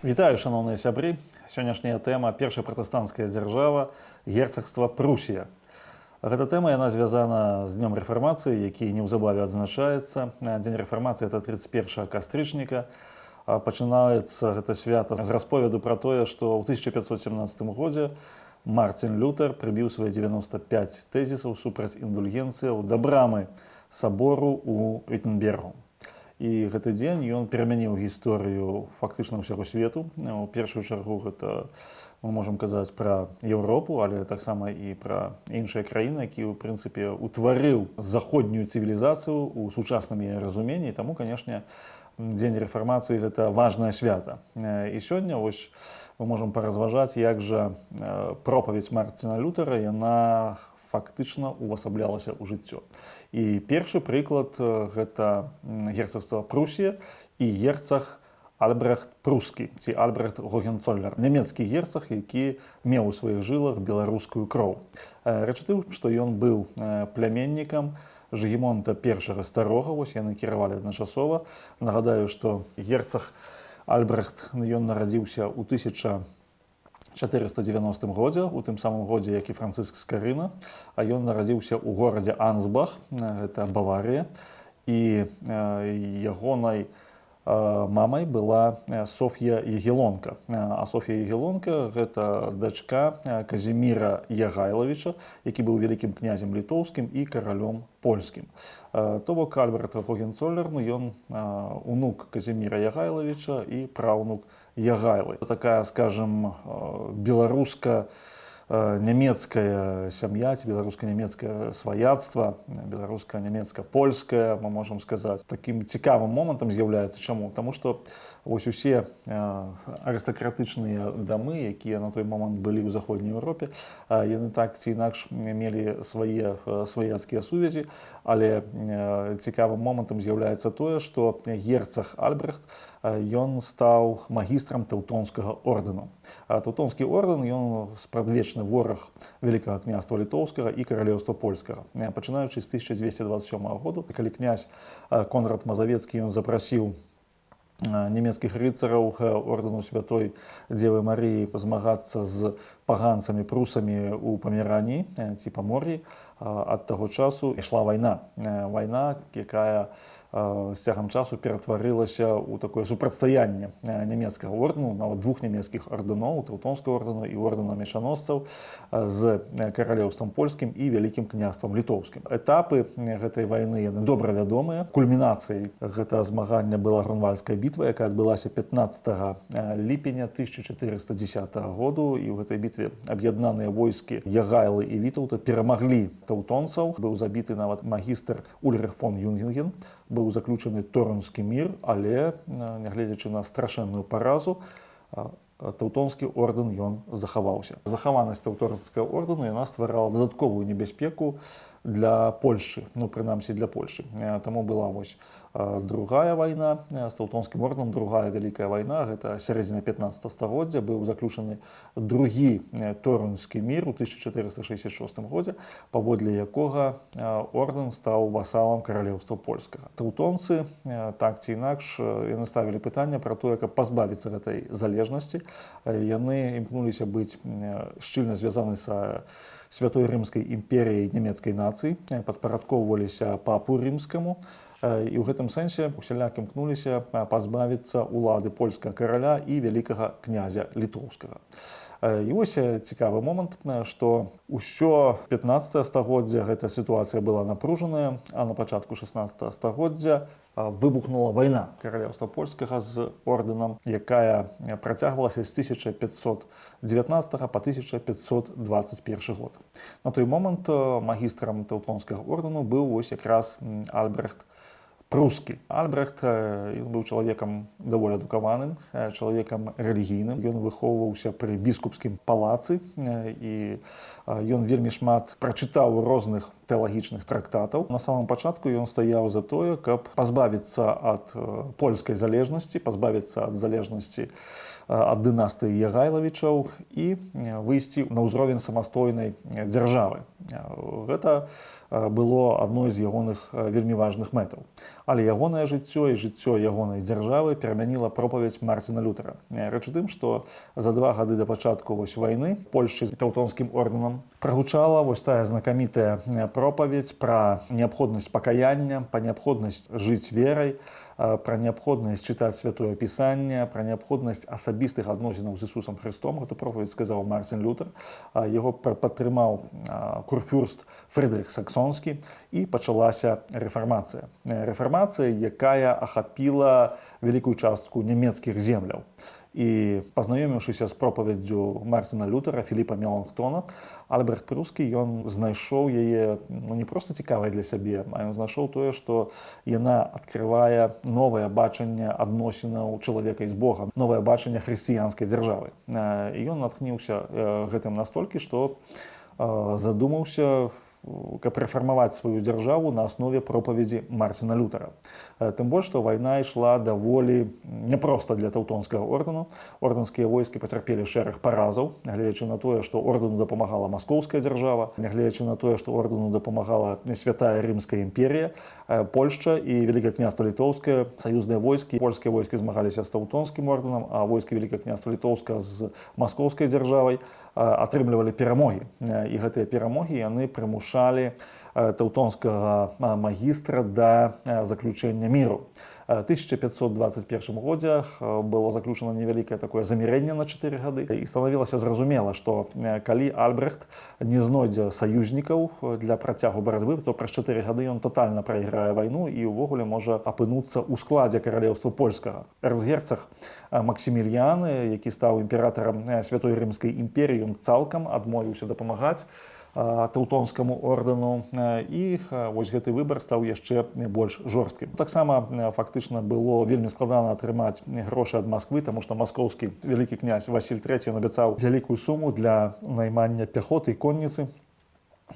Вітаю, шановныя сябры. Сённяшняя тэма першая пратэстанцкая дзяржава герцагства Прусія. Гэта тэма яна звязана з днём рэфармацыі, які неўзабаве адзначаецца. Дзень рэфармацыі это 31 кастрычніка. Пачынаецца гэта свята з расповеду пра тое, што ў 1517 годзе Мартин Лютер прыбіў свае 95 тэзісаў супраць індульгенцыяў да брамы сабору ў Віттенбергу. І гэты дзень ён перамяніў гісторыю фактычна ўсяго свету. У першую чаргу гэта мы можам казаць пра Еўропу, але таксама і пра іншыя краіны, які ў прынцыпе утварыў заходнюю цывілізацыю ў сучасным яе разуменні. Таму, канешне, дзень рэфармацыі гэта важнае свята. І сёння вось мы можам паразважаць, як жа пропаведь Мартина Лютера яна фактычна увасаблялася ў жыццё. І першы прыклад гэта герцагства Прусія і герцаг Альбрэхт Прускі, ці Альбрэхт Гогенцоллер, нямецкі герцаг, які меў у сваіх жылах беларускую кроў. Рэч у тым, што ён быў пляменнікам Жыгімонта I Старога, вось яны кіравалі адначасова. Нагадаю, што герцаг Альбрэхт ён нарадзіўся ў 1490 годзе, у тым самым годзе, як і Францыск Скарына, а ён нарадзіўся ў горадзе Ансбах, гэта Баварія, і ягонай мамай была Соф'я Ягелонка. А Соф'я Ягелонка гэта дачка Казіміра Ягайлавіча, які быў вялікім князем літоўскім і каралём польскім. То бок Альбрэхт Гогенцоллер, ён унук Казіміра Ягайлавіча і праўнук Ягайлы. Такая, скажем, беларуска-нямецкая сям'я, ці беларуска-нямецкае сваяцтва, беларуска-нямецка-польская, мы можам сказаць. Такім цікавым момантам з'яўляецца. Чаму? Таму што вось усе арыстакратычныя дамы, якія на той момант былі ў заходняй Еўропе, яны так ці інакш мелі свае сваяцкія сувязі, але цікавым момантам з'яўляецца тое, што герцаг Альбрэхт ён стаў магістрам Тэўтонскага ордэну. Тэўтонскі ордэн ён спрадвечны вораг Вялікага княства Літоўскага і каралеўства польскага. Пачынаючы з 1227 году, калі князь Конрад Мазавецкі ён запрасіў нямецкіх рыцараў ордэну святой Дзевы Марыі змагацца з паганцамі, прусамі ў Памераніі ці Памор'і, ад таго часу ішла вайна. Вайна, якая з цягам часу ператварылася ў такое супрацьстаянне нямецкага ордэну, нават двух нямецкіх ордэнаў, Тэўтонскага ордэну і ордэна мечаносцаў з каралеўствам польскім і вялікім княствам літоўскім. Этапы гэтай вайны яны добра вядомыя. Кульмінацыяй гэтага змагання была Грунвальдская бітва, якая адбылася 15 ліпеня 1410 году, і ў гэтай бітве аб'яднаныя войскі Ягайлы і Вітаўта перамаглі тэўтонцаў. Быў забіты нават магістр Ульрых фон Юнгенген, быў заключаны Торунскі мір, але, нягледзячы на страшэнную паразу, Тэўтонскі ордэн ён захаваўся. Захаванасць Тэўтонскага ордэну яна стварала дадатковую небяспеку для Польшчы, прынамсі для Польшчы. Таму была вось другая вайна з Тэўтонскім ордэнам, другая вялікая вайна, гэта сярэдзіна 15 стагоддзя, быў заключаны другі Торунскі мір у 1466 годзе, паводле якога ордэн стаў васалам каралеўства польскага. Тэўтонцы, так ці інакш, яны ставілі пытанне пра тое, каб пазбавіцца гэтай залежнасці. Яны імкнуліся быць шчыльна звязаны са Святой Рымскай імперіяй нямецкай нацыі, падпарадкоўваліся папу рымскаму, і ў гэтым сэнсе усяляк імкнуліся пазбавіцца ўлады польскага караля і вялікага князя літоўскага. І вось цікавы момант, што ўсё 15 стагоддзя гэта сітуацыя была напружаная, а на пачатку 16 стагоддзя выбухнула вайна каралеўства польскага з ордэнам, якая працягвалася з 1519 па 1521 год. На той момант магістрам Тэўтонскага ордэну быў вось якраз Альбрэхт Прускі. Альбрэхт быў чалавекам даволі адукаваным, чалавекам рэлігійным. Ён выхоўваўся пры біскупскім палацы і ён вельмі шмат прачытаў розных тэалагічных трактатаў. На самом пачатку ён стаяў за тое, каб пазбавіцца ад польскай залежнасці, пазбавіцца ад залежнасці ад дынастыі Ягайлавічаў і выйсці на ўзровень самастойнай дзяржавы. Гэта было адной з ягоных вельмі важных мэтаў. Але ягонае жыццё і жыццё ягонай дзяржавы перамяніла пропаведь Марціна Лютера. Рэч у тым, што за 2 гады да пачатку Вайны Польшчы з Тэўтонскім ордэнам прагучала тая знакамітая пропаведь пра неабходнасць пакаяння, пра неабходнасць жыць верай, пра неабходнасць чытаць святое пісанне, пра неабходнасць асабістых адносінаў з Ісусам Христом. Гэту пропаведь сказаў Марцін Лютер. Яго падтрымаў курфюрст Фрыдрых Саксонскі, і пачалася рэфармацыя. Рэфармацыя, якая ахапіла вялікую частку нямецкіх земляў. І пазнаёміўшыся з пропаведдзю Марціна Лютера, Філіпа Меланхтона, Альбрэхт Прускі, ён знайшоў яе не проста цікавай для сябе, а ён знайшоў тое, што яна адкрывае новае бачанне адносінаў чалавека з Богам, новае бачанне хрысціянскай дзяржавы. І ён натхніўся гэтым настолькі, што задумаўся, каб рэфармаваць сваю дзяржаву на аснове пропаведзі Марціна Лютера. Тым больш, што вайна ішла даволі няпроста для тэўтонскага ордэну. Ордэнскія войскі пацярпелі шэраг паразаў, нягледзячы на тое, што ордэну дапамагала маскоўская дзяржава, нягледзячы на тое, што ордэну дапамагала Святая Рымская імперія, Польшча і Вялікае княства Літоўскае, саюзныя войскі. Польскія войскі змагаліся з тэўтонскім ордэнам, а войскі Вялікае княства Літоўска з маскоўскай дзяржавай атрымлівалі перамогі. І гэтыя перамогі яны прымушалі тэўтонскага магістра да заключэння міру. В 1521 годзе было заключена невялікае такое замірэнне на 4 гады, і станавілася зразумела, што калі Альбрэхт не знойдзе саюзнікаў для працягу барацьбы, то праз 4 гады ён татальна прайграе вайну і ўвогуле можа апынуцца ў складзе каралеўства польскага. Эрцгерцаг Максімільян, які стаў імператарам Святой Рымскай імперіі, ён цалкам адмовіўся дапамагаць тэўтонскаму ордэну, і гэты выбар стаў яшчэ больш жорсткім. Таксама фактычна было вельмі складана атрымаць грошы ад Масквы, таму што маскоўскі вялікі князь Васіль III абяцаў вялікую суму для наймання пяхоты і конніцы.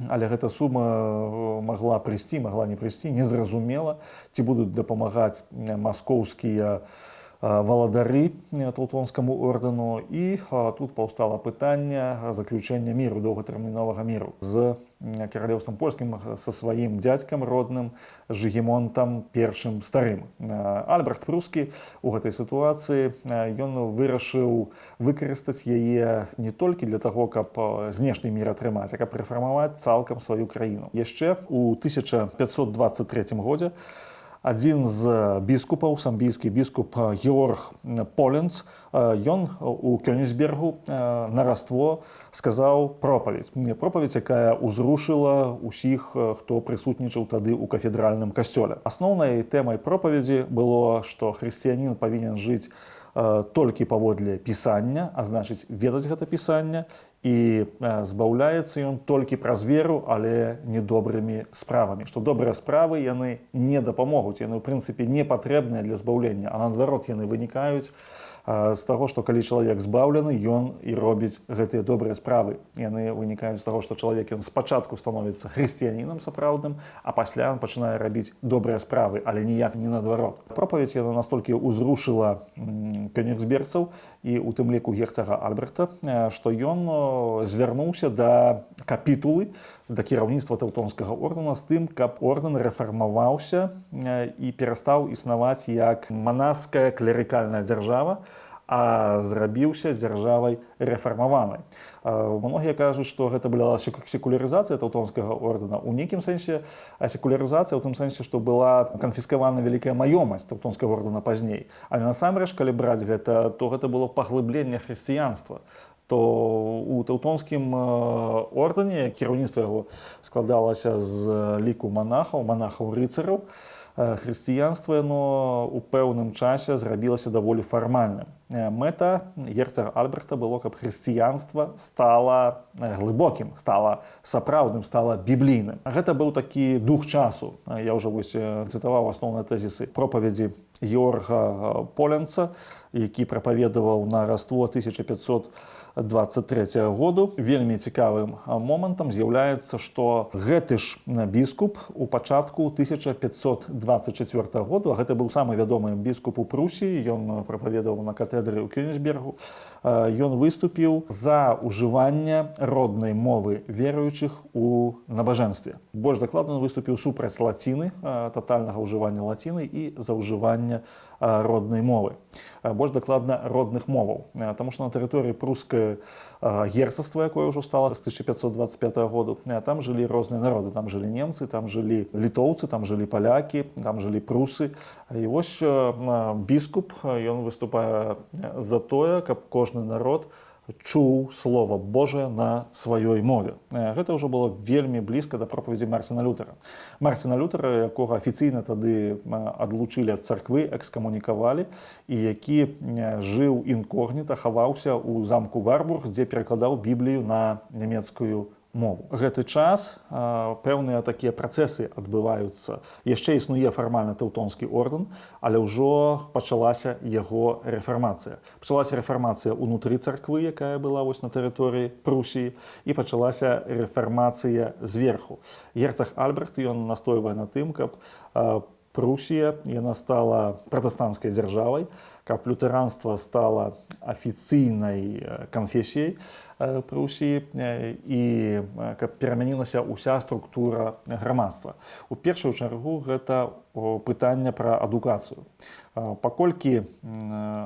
Але гэта сума магла прыйсці, магла не прыйсці, незразумела, ці будуць дапамагаць маскоўскія валадары тэўтонскаму ордэну. І тут паўстала пытанне заключэння міру, доўгатэрміновага міру з каралеўствам польскім, са сваім дзядзькам родным Жыгімонтам I старым. Альбрэхт Прускі ў гэтай сітуацыі ён вырашыў выкарыстаць яе не толькі для таго, каб знешні мір атрымаць, а каб рэфармаваць цалкам сваю краіну. Яшчэ ў 1523 годзе адзін з біскупаў, самбійскі біскуп Георг Поленц, ён у Кёнігсбергу на Раство сказаў пропаведь. Пропаведь, якая ўзрушыла ўсіх, хто прысутнічаў тады ў кафедральным касцёле. Асноўнай тэмай пропаведзі было, што хрысціянін павінен жыць толькі паводле пісання, а значыць ведаць гэта пісанне, і збаўляецца ён толькі праз веру, але не добрымі справамі. Што добрыя справы яны не дапамогуць, яны ў прынцыпе не патрэбныя для збаўлення, а наадварот яны вынікаюць з таго, што калі чалавек збаўлены, ён і робіць гэтыя добрыя справы. Яны вынікаюць з таго, што чалавек ён спачатку становіцца хрысціянінам сапраўдным, а пасля ён пачынае рабіць добрыя справы, але ніяк не наадварот. Пропаведь яна настолькі ўзрушыла кёнігсбергцаў і у тым ліку герцага Альбрэхта, што ён звярнуўся да капітулы, да кіраўніцтва тэўтонскага ордэна з тым, каб ордэн рэфармаваўся і перастаў існаваць як манаская клерыкальная дзяржава, а зрабіўся дзяржавай рэфармаванай. Многія кажуць, што гэта была секулярызацыя тэўтонскага ордэна. У нейкім сэнсе секулярызацыя ў тым сэнсе, што была канфіскавана вялікая маёмасць тэўтонскага ордэна пазней. Але насамрэч, калі браць гэта, то гэта было паглыбленне хрысціянства. То у тэўтонскім ордэне кіраўніцтва яго складалася з ліку манахаў-рыцараў. Хрысціянства яно ў пэўным часе зрабілася даволі фармальным. Мэта герцага Альбрэхта было, каб хрысціянства стала глыбокім, стала сапраўдным, стала біблійным. Гэта быў такі дух часу. Я ўжо цытаваў асноўныя тэзісы пропаведзі Георга Полянца, які прапаведаваў на Раство 1523 году. Вельмі цікавым момантам з'яўляецца, што гэты ж біскуп у пачатку 1524 году, а гэта быў самы вядомы біскуп у Прусіі, ён прапаведаваў на катэдры ў Кёнігсбергу, ён выступіў за ўжыванне роднай мовы веруючых у набажэнстве. Больш дакладна ён выступіў супраць лаціны, татальнага ўжывання лаціны і за ўжыванне роднай мовы. Больш дакладна родных моваў. Таму што на тэрыторыі прускае герцагства, якое ўжо стала з 1525 году, там жылі розныя народы. Там жылі немцы, там жылі літоўцы, там жылі палякі, там жылі прусы. І вось біскуп, ён выступае за тое, каб кожны народ чуў Слова Божае на сваёй мове. Гэта ўжо было вельмі блізка да пропаведзі Марціна Лютера. Марціна Лютера, якога афіцыйна тады адлучылі ад царквы, экскамунікавалі, і які жыў інкогніта, хаваўся ў замку Варбург, дзе перакладаў Біблію на нямецкую мову. Гэты час пэўныя такія працэсы адбываюцца. Яшчэ існуе фармальна тэўтонскі ордэн, але ўжо пачалася яго рэфармацыя. Пачалася рэфармацыя ўнутры царквы, якая была вось на тэрыторыі Прусіі, і пачалася рэфармацыя зверху. Герцаг Альбрехт, ён настойвае на тым, каб Прусія, яна стала пратэстанцкай дзяржавай, каб лютэранства стала афіцыйнай канфесіяй Прусіі і каб перамянілася ўся структура грамадства. У першую чаргу гэта пытанне пра адукацыю. Паколькі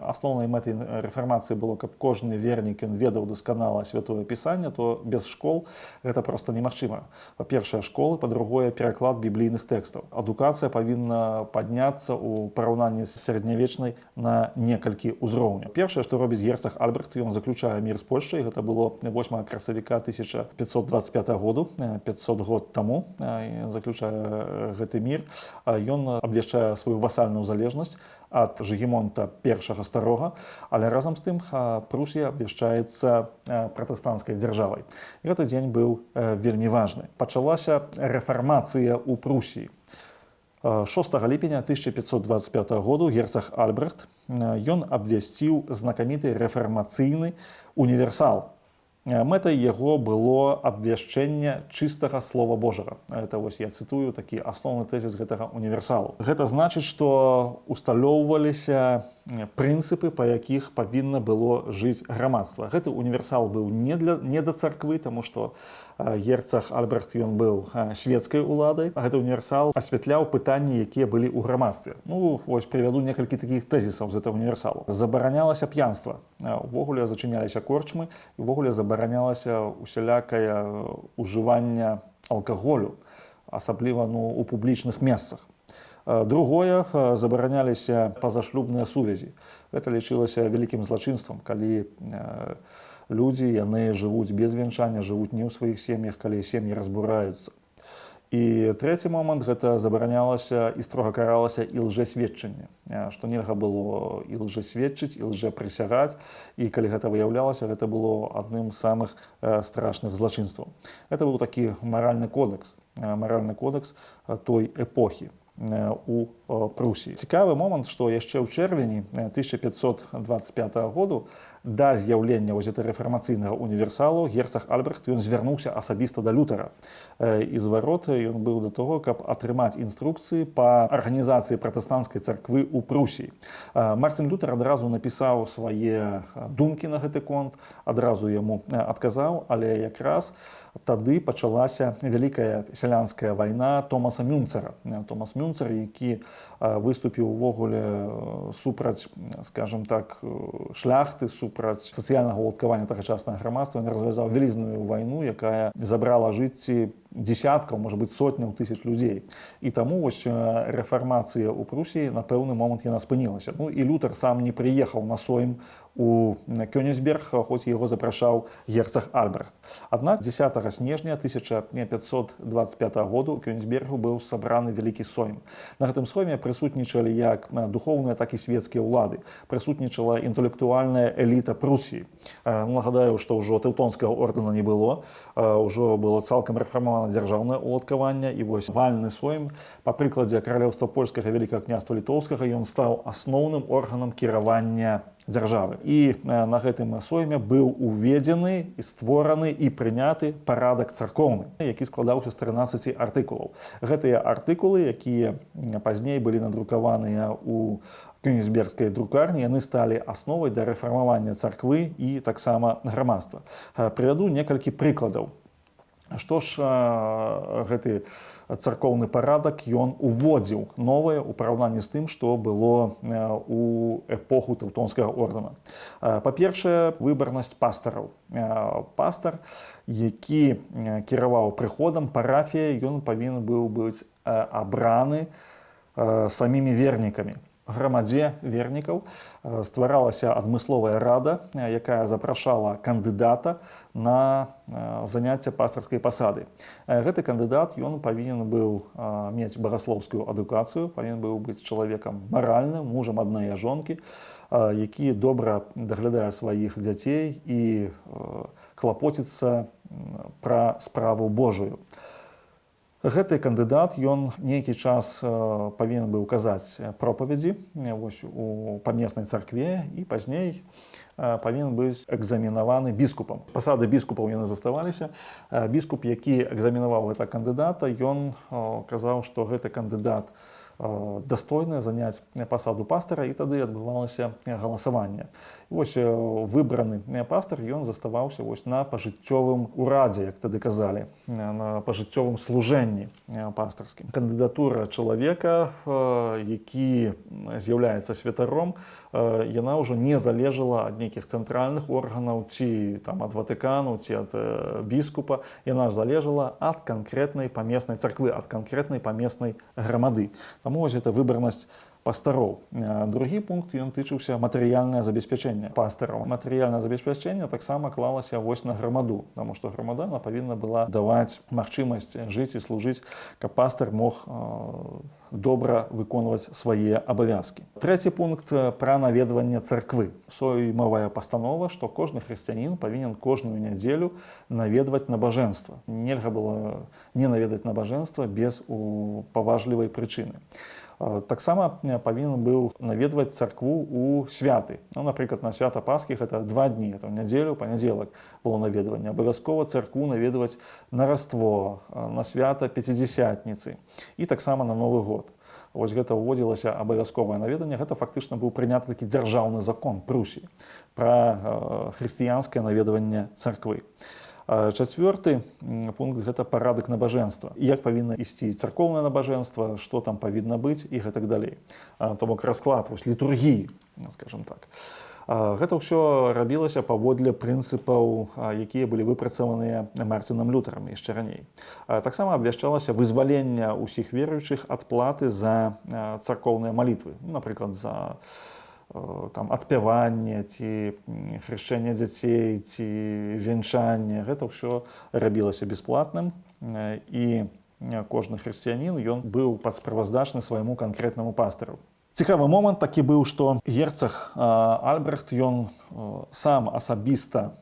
асноўнай мэтай рэфармацыі было, каб кожны вернік ён ведаў дасканала святое пісанне, то без школ гэта проста немагчыма. Па-першае, школы, па-другое, пераклад біблійных тэкстаў. Адукацыя павінна падняцца ў параўнанні з сярэднявечнай на некалькі ўзроўняў. Першае, што робіць герцаг Альбрехт, ён заключае мір з Польшчай. Гэта было 8 красавіка 1525 году, 500 год таму. Заключае гэты мір. Ён абвяшчае сваю васальную залежнасць ад Жыгімонта I Старога, але разам з тым Прусія абвяшчаецца пратэстанцкай дзяржавай. І гэты дзень быў вельмі важны. Пачалася рэфармацыя ў Прусіі. 6 ліпеня 1525 году герцаг Альбрехт ён абвясціў знакаміты рэфармацыйны універсал. Мэтай яго было абвяшчэнне чыстага Слова Божага. Это вось я цытую такі асноўны тэзіс гэтага універсалу. Гэта значыць, што усталёўваліся прынцыпы, па якіх павінна было жыць грамадства. Гэты універсал быў не да царквы, таму што герцаг Альбрехт ён быў свецкай уладай, а гэты універсал асвятляў пытанні, якія былі ў грамадстве. Ну, вось прывяду некалькі такіх тэзісаў з гэтага універсалу. Забаранялася п'янства. Увогуле зачыняліся корчмы, і увогуле забаранялася усялякае ўжыванне алкаголю, асабліва у публічных месцах. Другое, забараняліся пазашлюбныя сувязі. Гэта лічылася вялікім злачынствам, калі людзі, яны жывуць без вянчання, жывуць не ў сваіх сем'ях, калі сем'і разбураюцца. І трэці момант, гэта забаранялася і строга каралася і лжэсведчанне, што нельга было і лжэсведчыць, і лжэпрысягаць, і калі гэта выяўлялася, гэта было адным з самых страшных злачынстваў. Гэта быў такі маральны кодекс той эпохі у Прусіі. Цікавы момант, што яшчэ ў чэрвені 1525 году да з'яўлення рэфармацыйнага універсалу герцаг Альбрехт ён звярнуўся асабіста да Лютера. І зварот ён быў да того, каб атрымаць інструкцыі па арганізацыі пратэстанцкай царквы ў Прусіі. Марцін Лютер адразу напісаў свае думкі на гэты конт, адразу яму адказаў, але якраз тады пачалася вялікая сялянская вайна Томаса Мюнцера. Томас Мюнцер, які выступіў увогуле супраць, скажем так, шляхты, супраць сацыяльнага ўладкавання тагачаснага грамадства, ён развязаў вялізную вайну, якая забрала жыцці дзесяткаў, можа быць, сотняў тысяч людзей. І таму вось рэфармацыя ў Прусіі на пэўны момант яна спынілася. Ну і Лютер сам не прыехаў на сойм у Кёнігсберг, хоць яго запрашаў герцаг Альбрехт. Аднак 10 снежня 1525 году ў Кёнігсбергу быў сабраны вялікі сойм. На гэтым сойме прысутнічалі як духоўныя, так і свецкія ўлады. Прысутнічала інтэлектуальная эліта Прусіі. Нагадаю, што ўжо тэўтонскага ордэна не было, ўжо было цалкам рэфармавана дзяржаўнае ўладкаванне, і вось вальны сойм, па прыкладзе каралеўства польскага і вялікага княства літоўскага, ён стаў асноўным органам кіравання дзяржавы. І на гэтым сойме быў уведзены і створаны і прыняты парадак царкоўны, які складаўся з 13 артыкулаў. Гэтыя артыкулы, якія пазней былі надрукаваныя ў кёнігсбергскай друкарні, яны сталі асновай для рэфармавання царквы і таксама грамадства. Прывяду некалькі прыкладаў. Што ж гэты царкоўны парадак ён уводзіў новае ў параўнанні з тым, што было у эпоху тэўтонскага ордэна. Па-першае, выбарнасць пастараў. Пастар, які кіраваў прыходам, парафіяй, ён павінен быў быць абраны самімі вернікамі. Грамадзе вернікаў стваралася адмысловая рада, якая запрашала кандыдата на заняцце пастарскай пасады. Гэты кандыдат ён павінен быў мець багаслоўскую адукацыю, павінен быў быць чалавекам маральным, мужам аднае жонкі, які добра даглядае сваіх дзяцей і клапоціцца пра справу Божую. Гэты кандыдат, ён нейкі час павінен быў казаць пропаведзі у памеснай царкве і пазней павінен быць экзаменаваны біскупам. Пасады біскупаў яны заставаліся. Біскуп, які экзаменаваў гэта кандыдата, ён казаў, што гэты кандыдат дастойны заняць пасаду пастара, і тады адбывалася галасаванне. Вось выбраны пастар, ён заставаўся на пажыццёвым урадзе, як тады казалі, на пажыццёвым служэнні пастарскім. Кандыдатура чалавека, які з'яўляецца святаром, яна ўжо не залежала ад нейкіх цэнтральных органаў, ці ад Ватыкану, ці ад біскупа. Яна залежала ад канкрэтнай памеснай царквы, ад канкрэтнай памеснай грамады. Таму вось гэта выбарнасць пастароў. Другі пункт, ён тычыўся матэрыяльнае забеспячэнне пастараў. Матэрыяльнае забеспячэнне таксама клалася вось на грамаду, таму што грамада павінна была даваць магчымасць жыць і служыць, каб пастар мог добра выконваць свае абавязкі. Трэці пункт пра наведванне царквы. Соймавая пастанова, што кожны хрысціянін павінен кожную нядзелю наведваць набажэнства. Нельга было не наведаць набажэнства без паважлівай прычыны. Таксама павінен быў наведваць царкву ў святы. Напрыклад, на свята Пасхі гэта 2 дні, нядзелю, панядзелак было наведванне. Абавязкова царкву наведваць на Раство, на свята Пяцідзясятніцы і таксама на Новы год. Вось гэта ўводзілася абавязковае наведанне. Гэта фактычна быў прыняты такі дзяржаўны закон Прусіі пра хрысціянскае наведванне царквы. Чацвёрты пункт – гэта парадак набажэнства. Як павінна ісці царкоўнае набажэнства, што там павінна быць і гэтак далей. То бок расклад літургіі, скажем так. Гэта ўсё рабілася паводле прынцыпаў, якія былі выпрацаваныя Марцінам Лютэрам яшчэ раней. Таксама абвяшчалася вызваленне ўсіх веруючых ад платы за царкоўныя малітвы. Напрыклад, за адпяванне, ці хрышчэнне дзяцей, ці вянчанне. Гэта ўсё рабілася бясплатным, і кожны хрысціянін ён быў падсправаздачны свайму канкрэтнаму пастару. Цікавы момант такі быў, што герцаг Альбрэхт ён сам асабіста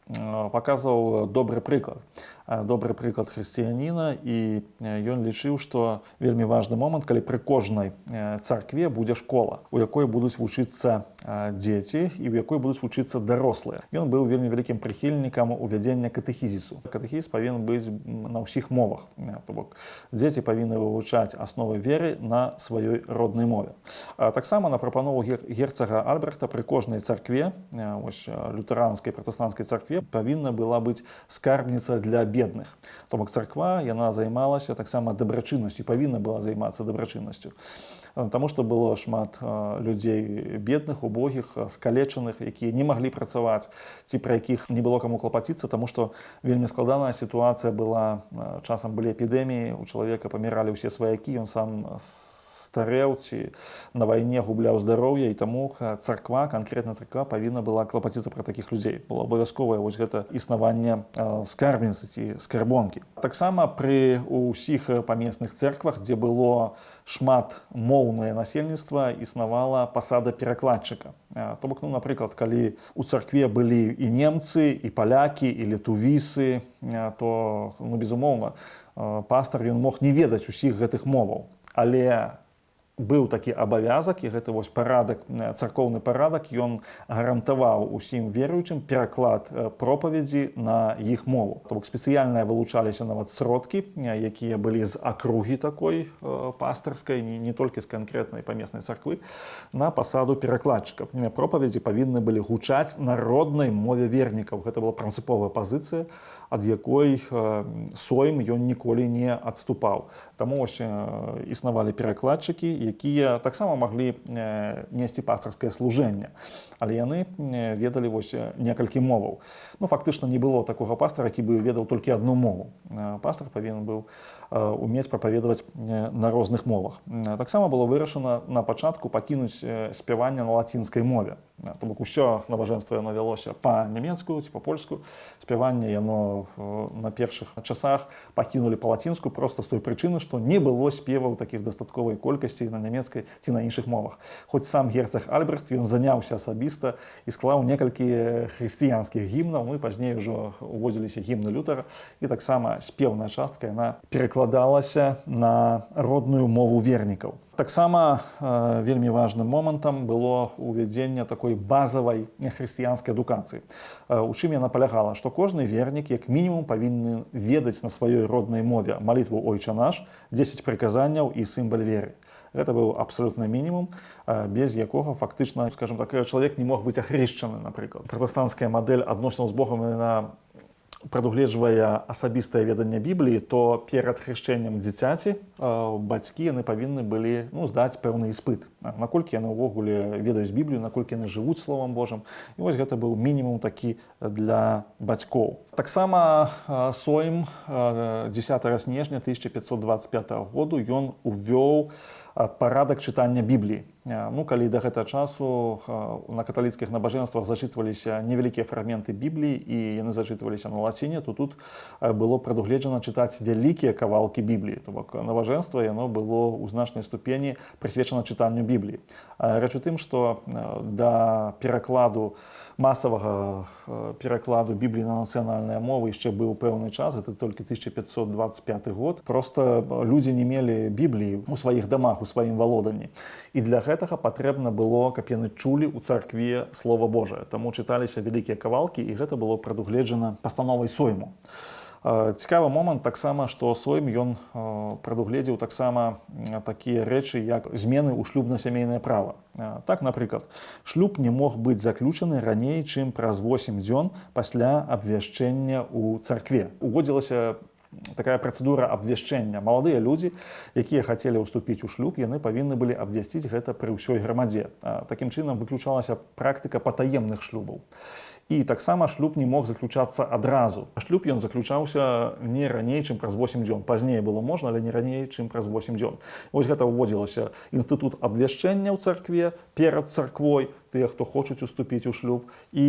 паказваў добры прыклад хрысціяніна, і ён лічыў, што вельмі важны момант, калі пры кожнай царкве будзе школа, у якой будуць вучыцца дзеці і ў якой будуць вучыцца дарослыя. Ён быў вельмі вялікім прыхільнікам увядзення катэхізісу. Катэхіз павінен быць на ўсіх мовах. То бок дзеці павінны вывучаць асновы веры на сваёй роднай мове. Таксама на прапанову герцага Альбрэхта пры кожнай царкве, лютэранскай, пратэстанцкай царкве, павінна была быць скарбніца для бедных. То бок царква, яна займалася таксама дабрачыннасцю, павінна была займацца дабрачыннасцю. Таму што было шмат людзей бедных, убогіх, скалечаных, якія не маглі працаваць, ці пра якіх не было каму клапаціцца, таму што вельмі складаная сітуацыя была, часам былі эпідэміі, у чалавека паміралі ўсе сваякі, ён сам старэў ці на вайне губляў здароўе, і таму царква, канкрэтна царква павінна была клапаціцца пра такіх людзей. Было абавязковае вось гэта існаванне скарбніцы ці скарбонкі. Таксама пры ўсіх памесных цэрквах, дзе было шмат моўнае насельніцтва, існавала пасада перакладчыка. То бок, ну, напрыклад, калі ў царкве былі і немцы, і палякі, і літувісы, то, ну, безумоўна, пастар ён мог не ведаць усіх гэтых моваў, але быў такі абавязак, і гэта вось парадак, царкоўны парадак, ён гарантаваў усім веруючым пераклад пропаведзі на іх мову. То бок спецыяльна вылучаліся нават сродкі, якія былі з акругі такой пастарскай, не толькі з канкрэтнай памеснай царквы, на пасаду перакладчыка. Пропаведзі павінны былі гучаць на роднай мове вернікаў. Гэта была прынцыповая пазіцыя, ад якой сойм ён ніколі не адступаў. Таму вось існавалі перакладчыкі, якія таксама маглі несці пастарскае служэнне, але яны ведалі вось некалькі моваў. Ну, фактычна не было такога пастара, які бы ведаў толькі адну мову. Пастар павінен быў умець прапаведаваць на розных мовах. Таксама было вырашана на пачатку пакінуць спяванне на лацінскай мове. То бок усё набажэнства яно вялося па-нямецку ці па-польску. Спяванне яно на першых часах пакінулі па-лацінску проста з той прычыны, што не было спеваў такіх дастатковай колькасці на нямецкай ці на іншых мовах. Хоць сам герцаг Альбрехт ён заняўся асабіста і склаў некалькі хрысціянскіх гімнаў, ну і пазней ужо уводзіліся гімны Лютара, і таксама спеўная частка яна перакладалася на родную мову вернікаў. Таксама вельмі важным момантам было ўвядзенне такой базавай хрысціянскай адукацыі. У чым яна палягала, што кожны вернік як мінімум павінны ведаць на сваёй роднай мове малітву «Ойча наш», 10 прыказанняў і сімвал веры. Гэта быў абсалютны мінімум, без якога фактычна, скажем так, чалавек не мог быць ахрышчаны, напрыклад. Пратэстанцкая мадэль адносінаў з Богам яна прадугледжвае асабістае веданне Бібліі, то перад хрышчэннем дзіцяці бацькі яны павінны былі здаць пэўны іспыт. Наколькі яны ўвогуле ведаюць Біблію, наколькі яны жывуць Словам Божым. І вось гэта быў мінімум такі для бацькоў. Таксама Сойм 10 снежня 1525 году ён увёў парадак чытання Бібліі. Ну, калі да гэтага часу на каталіцкіх набажэнствах зачытваліся невялікія фрагменты Бібліі і яны зачытваліся на лаціне, то тут было прадугледжана чытаць вялікія кавалкі Бібліі. То бок набажэнства яно было ў значнай ступені прысвечана чытанню Бібліі. Рэч у тым, што да перакладу масавага перакладу Бібліі на нацыянальныя мовы яшчэ быў пэўны час, это толькі 1525 год. Проста людзі не мелі Бібліі у сваіх дамах, у сваім валоданні. І для гэтага патрэбна было, каб яны чулі ў царкве Слова Божае. Таму чыталіся вялікія кавалкі, і гэта было прадугледжана пастановай Сойму. Цікавы момант таксама, што Сойм ён прадугледзеў таксама такія рэчы, як змены ў шлюбна-сямейнае права. Так, напрыклад, шлюб не мог быць заключаны раней, чым праз 8 дзён пасля абвяшчэння ў царкве. Уводзілася такая працэдура абвяшчэння. Маладыя людзі, якія хацелі ўступіць у шлюб, яны павінны былі абвясціць гэта пры ўсёй грамадзе. Такім чынам выключалася практыка патаемных шлюбаў. І таксама шлюб не мог заключацца адразу. Шлюб ён заключаўся не раней, чым праз 8 дзён. Пазней было можна, але не раней, чым праз 8 дзён. Вось гэта ўводзілася інстытут абвяшчэння ў царкве перад царквой, тыя, хто хочуць уступіць у шлюб, і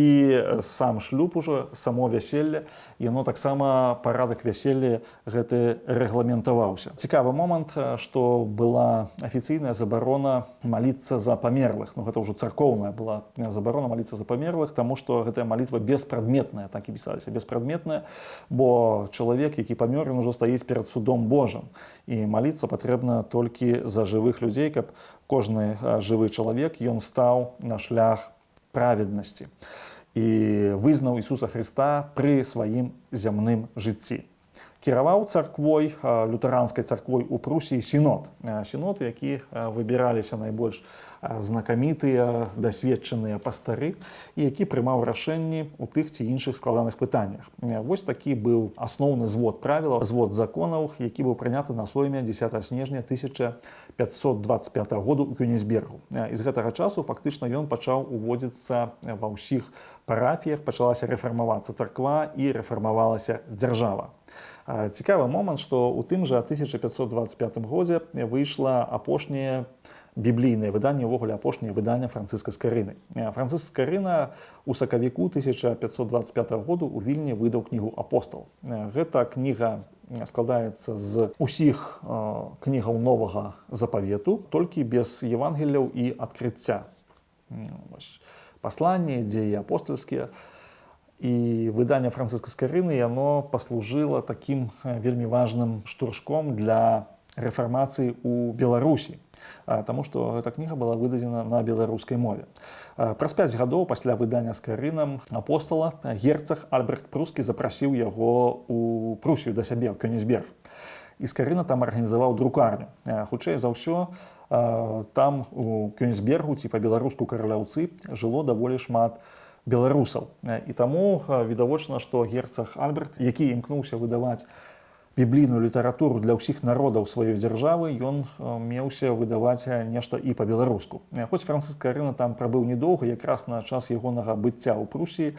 сам шлюб ужо, само вяселле, яно таксама парадак вяселля гэты рэгламентаваўся. Цікавы момант, што была афіцыйная забарона маліцца за памерлых. Ну, гэта ўжо царкоўная была забарона маліцца за памерлых, таму што гэтая малітва беспрадметная, так і пісаліся, беспрадметная, бо чалавек, які памёр, ён ужо стаіць перад судом Божым. І маліцца патрэбна толькі за жывых людзей, каб кожны жывы чалавек, ён стаў на шлях праведнасці і вызнаў Ісуса Хрыста пры сваім зямным жыцці. Кіраваў царквой, лютэранскай царквой у Прусіі сінод. Сінод, які выбіраліся найбольш знакамітыя, дасведчаныя пастары, і які прымаў рашэнні ў тых ці іншых складаных пытаннях. Вось такі быў асноўны звод правілаў, звод законаў, які быў прыняты на Сойме 10 снежня 1525 году ў Кёнігсбергу. І з гэтага часу фактычна ён пачаў уводзіцца ва ўсіх парафіях, пачалася рэфармавацца царква і рэфармавалася дзяржава. Цікавы момант, што ў тым жа 1525 годзе выйшла апошняе біблійнае выданне, увогуле апошняе выданне Францыска Скарыны. Францыск Скарына ў сакавіку 1525 году ў Вільні выдаў кнігу «Апостал». Гэта кніга складаецца з усіх кнігаў новага запавету, толькі без евангелияў і адкрыцця. Пасланні, дзеі апостальскія. І выданне Францыска Скарыны яно паслужыла такім вельмі важным штуршком для рэфармацыі ў Беларусі, таму што эта кніга была выдадзена на беларускай мове. Праз 5 гадоў пасля выдання Скарынам апостала герцаг Альбрехт Прускі запрасіў яго ў Прусію да сябе, ў Кёнігсберг. І Скарына там арганізаваў друкарню. Хутчэй за ўсё, там у Кёнігсбергу ці па-беларуску Караляўцы жыло даволі шмат беларусаў. І таму відавочна, што герцаг Альбрехт, які імкнуўся выдаваць біблійную літаратуру для ўсіх народаў сваёй дзяржавы, ён меўся выдаваць нешта і па-беларуску. Хоць Францыск Скарына там прабыў недоўга, якраз на час ягонага быцця ў Прусіі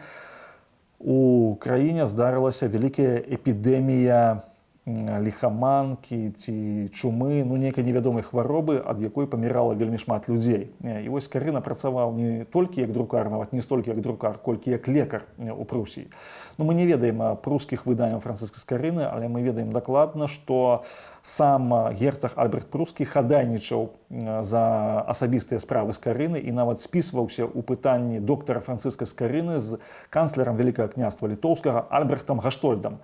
у краіне здарылася вялікая эпідэмія ліхаманкі ці чумы, нейкай невядомай хваробы, ад якой памірала вельмі шмат людзей. І вось Скарына працаваў не толькі як друкар, нават не столькі як друкар, колькі як лекар у Прусіі. Мы не ведаем прускіх выданняў Францыска Скарыны, але мы ведаем дакладна, што сам герцаг Альбрехт Прускі хадайнічаў за асабістыя справы Скарыны і нават спісваўся ў пытанні доктара Францыска Скарыны з канцлерам Вялікага княства Літоўскага Альбрехтам Гаштольдам.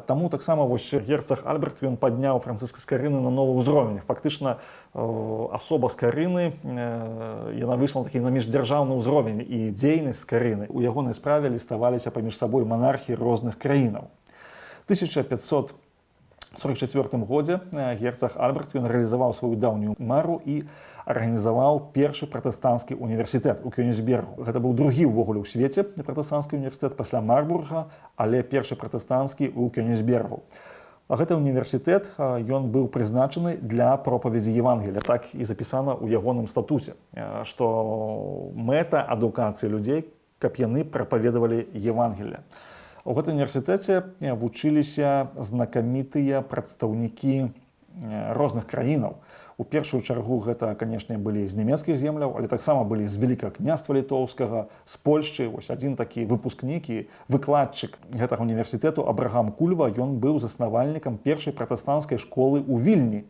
Таму таксама вось герцаг Альбрехт ён падняў Францыска Скарыны на новы ўзровень. Фактычна асоба Скарыны яна выйшла на міждзяржаўны ўзровень, і дзейнасць Скарыны у ягонай справе ліставаліся паміж сабой манархі розных краінаў. 1544 годзе герцаг Альбрехт ён рэалізаваў сваю даўнюю мару і арганізаваў першы пратэстанцкі універсітэт у Кёнігсбергу. Гэта быў другі ўвогуле ў свеце пратэстанцкі універсітэт пасля Марбурга, але першы пратэстанцкі ў Кёнігсбергу. Гэты універсітэт ён быў прызначаны для пропаведзі Евангелія. Так і запісана ў ягоным статуце, што мэта адукацыі людзей, каб яны прапаведавалі Евангелие. У гэтым універсітэце вучыліся знакамітыя прадстаўнікі розных краінаў. У першую чаргу гэта, канешне, былі з нямецкіх земляў, але таксама былі з Вялікага княства Літоўскага, з Польшчы. Вось адзін такі выпускнік і выкладчык гэтага універсітэту Абрагам Кульва, ён быў заснавальнікам першай пратэстанцкай школы ў Вільні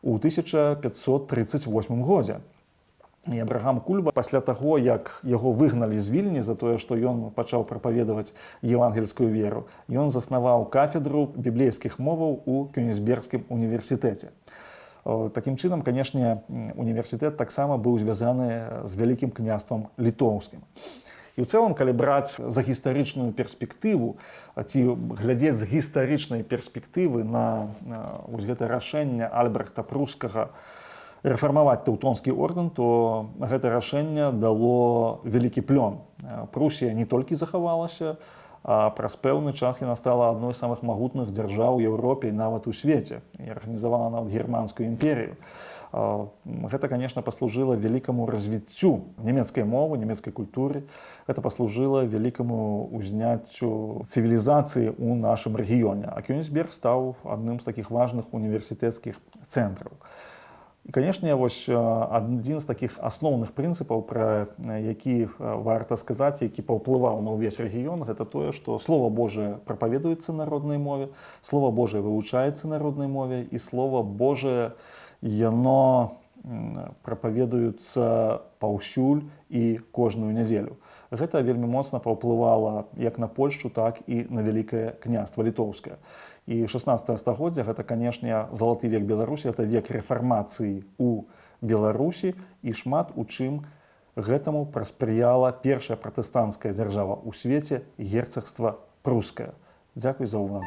ў 1538 годзе. І Абрагам Кульва пасля таго, як яго выгналі з Вільні за тое, што ён пачаў прапаведаваць евангельскую веру, ён заснаваў кафедру біблейскіх моваў у Кёнігсбергскім універсітэце. Такім чынам, канешне, універсітэт таксама быў звязаны з Вялікім княствам Літоўскім. І ў цэлым, калі браць за гістарычную перспектыву, ці глядзець з гістарычнай перспектывы на вось гэта рашэнне Альбрехта Прускага рэфармаваць тэўтонскі ордэн, то гэта рашэнне дало вялікі плён. Прусія не толькі захавалася, а праз пэўны час яна стала адной з самых магутных дзяржаў у Еўропе і нават у свеце. І арганізавала нават германскую імперію. Гэта, конечно, паслужыла вялікаму развіццю нямецкай мовы, нямецкай культуры. Гэта паслужыла вялікаму ўзняццю цывілізацыі ў нашым рэгіёне. А Кёнігсберг стаў адным з такіх важных універсітэцкіх цэнтраў. І, канешне, вось адзін з такіх асноўных прынцыпаў, пра які варта сказаць, які паўплываў на ўвесь рэгіён, гэта тое, што Слова Божие прапаведуецца на роднай мове, Слова Божие вывучаецца на роднай мове, і Слова Божие яно прапаведуецца паўсюль і кожную нядзелю. Гэта вельмі моцна паўплывала як на Польшчу, так і на Вялікае княства Літоўскае. І 16 стагоддзя гэта, канешне, залаты век Беларусі, гэта век рэфармацыі ў Беларусі, і шмат у чым гэтаму праспрыяла першая пратэстанцкая дзяржава ў свеце, герцагства Прускае. Дзякуй за ўвагу.